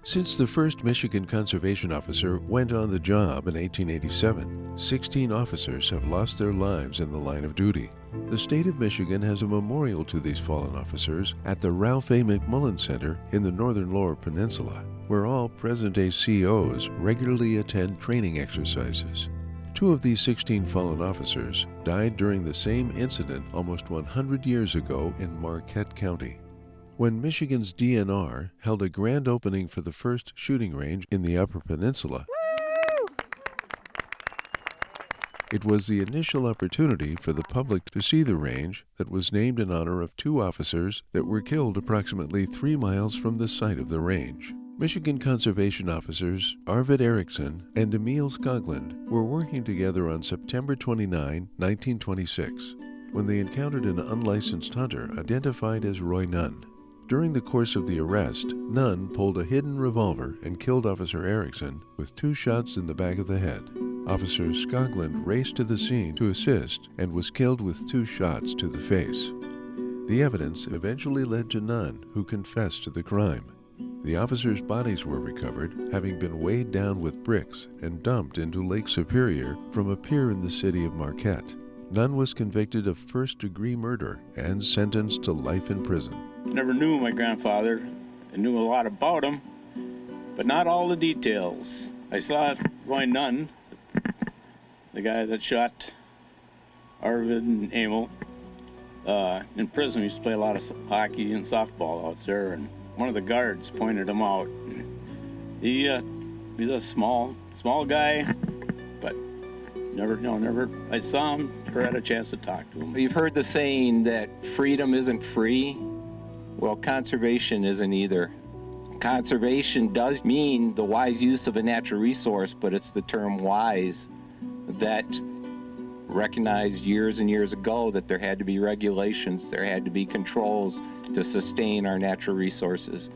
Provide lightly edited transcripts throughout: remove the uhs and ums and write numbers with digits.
Since the first Michigan conservation officer went on the job in 1887, 16 officers have lost their lives in the line of duty. The state of Michigan has a memorial to these fallen officers at the Ralph A. McMullen Center in the northern Lower Peninsula, where all present-day COs regularly attend training exercises. 2 of these 16 fallen officers died during the same incident almost 100 years ago in Marquette County, when Michigan's DNR held a grand opening for the first shooting range in the Upper Peninsula. It was the initial opportunity for the public to see the range that was named in honor of 2 officers that were killed approximately 3 miles from the site of the range. Michigan conservation officers Arvid Erickson and Skoglund were working together on September 29, 1926, when they encountered an unlicensed hunter identified as Roy Nunn. During the course of the arrest, Nunn pulled a hidden revolver and killed Officer Erickson with 2 shots in the back of the head. Officer Skoglund raced to the scene to assist and was killed with 2 shots to the face. The evidence eventually led to Nunn, who confessed to the crime. The officers' bodies were recovered, having been weighed down with bricks and dumped into Lake Superior from a pier in the city of Marquette. Nunn was convicted of first-degree murder and sentenced to life in prison. Never knew my grandfather. I knew a lot about him, but not all the details. I saw Roy Nunn, the guy that shot Arvid and Emil, in prison. We used to play a lot of hockey and softball out there, and one of the guards pointed him out. He's a small guy, but never I saw him or had a chance to talk to him. You've heard the saying that freedom isn't free. Well, conservation isn't either. Conservation does mean the wise use of a natural resource, but it's the term wise that recognized years and years ago that there had to be regulations, there had to be controls to sustain our natural resources.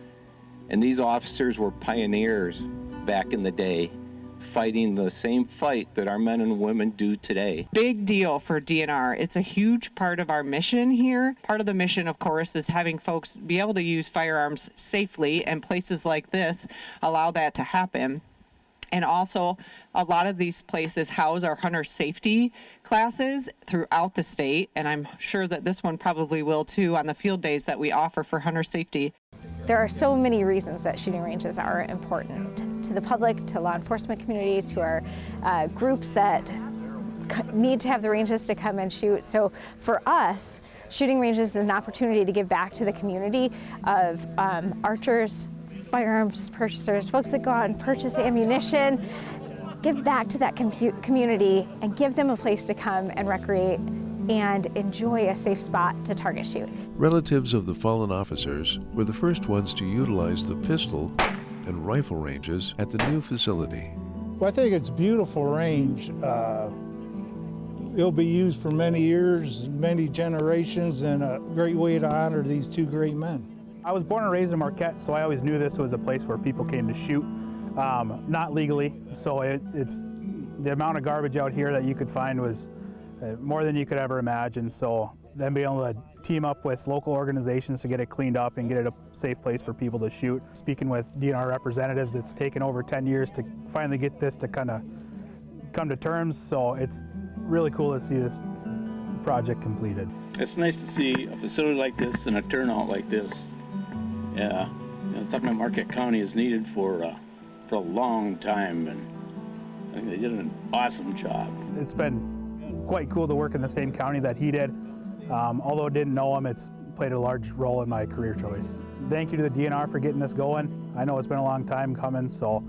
And these officers were pioneers back in the day, fighting the same fight that our men and women do today. Big deal for DNR. It's a huge part of our mission here. Part of the mission, of course, is having folks be able to use firearms safely, and places like this allow that to happen. And also, a lot of these places house our hunter safety classes throughout the state, and I'm sure that this one probably will too on the field days that we offer for hunter safety. There are so many reasons that shooting ranges are important to the public, to law enforcement community, to our groups that need to have the ranges to come and shoot. So for us, shooting ranges is an opportunity to give back to the community of archers, firearms purchasers, folks that go out and purchase ammunition, give back to that community and give them a place to come and recreate and enjoy a safe spot to target shoot. Relatives of the fallen officers were the first ones to utilize the pistol and rifle ranges at the new facility. Well, I think it's a beautiful range. It'll be used for many years, many generations, and a great way to honor these 2 great men. I was born and raised in Marquette, so I always knew this was a place where people came to shoot, not legally. So it's the amount of garbage out here that you could find was more than you could ever imagine. So then being able to team up with local organizations to get it cleaned up and get it a safe place for people to shoot. Speaking with DNR representatives, it's taken over 10 years to finally get this to kind of come to terms. So it's really cool to see this project completed. It's nice to see a facility like this and a turnout like this. Yeah, it's something that Marquette County has needed for a long time, and I think they did an awesome job. It's been quite cool to work in the same county that he did. Although I didn't know him, it's played a large role in my career choice. Thank you to the DNR for getting this going. I know it's been a long time coming, so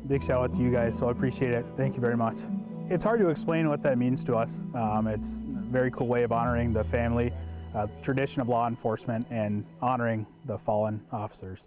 big shout out to you guys, so I appreciate it. Thank you very much. It's hard to explain what that means to us. It's a very cool way of honoring the family, tradition of law enforcement, and honoring the fallen officers.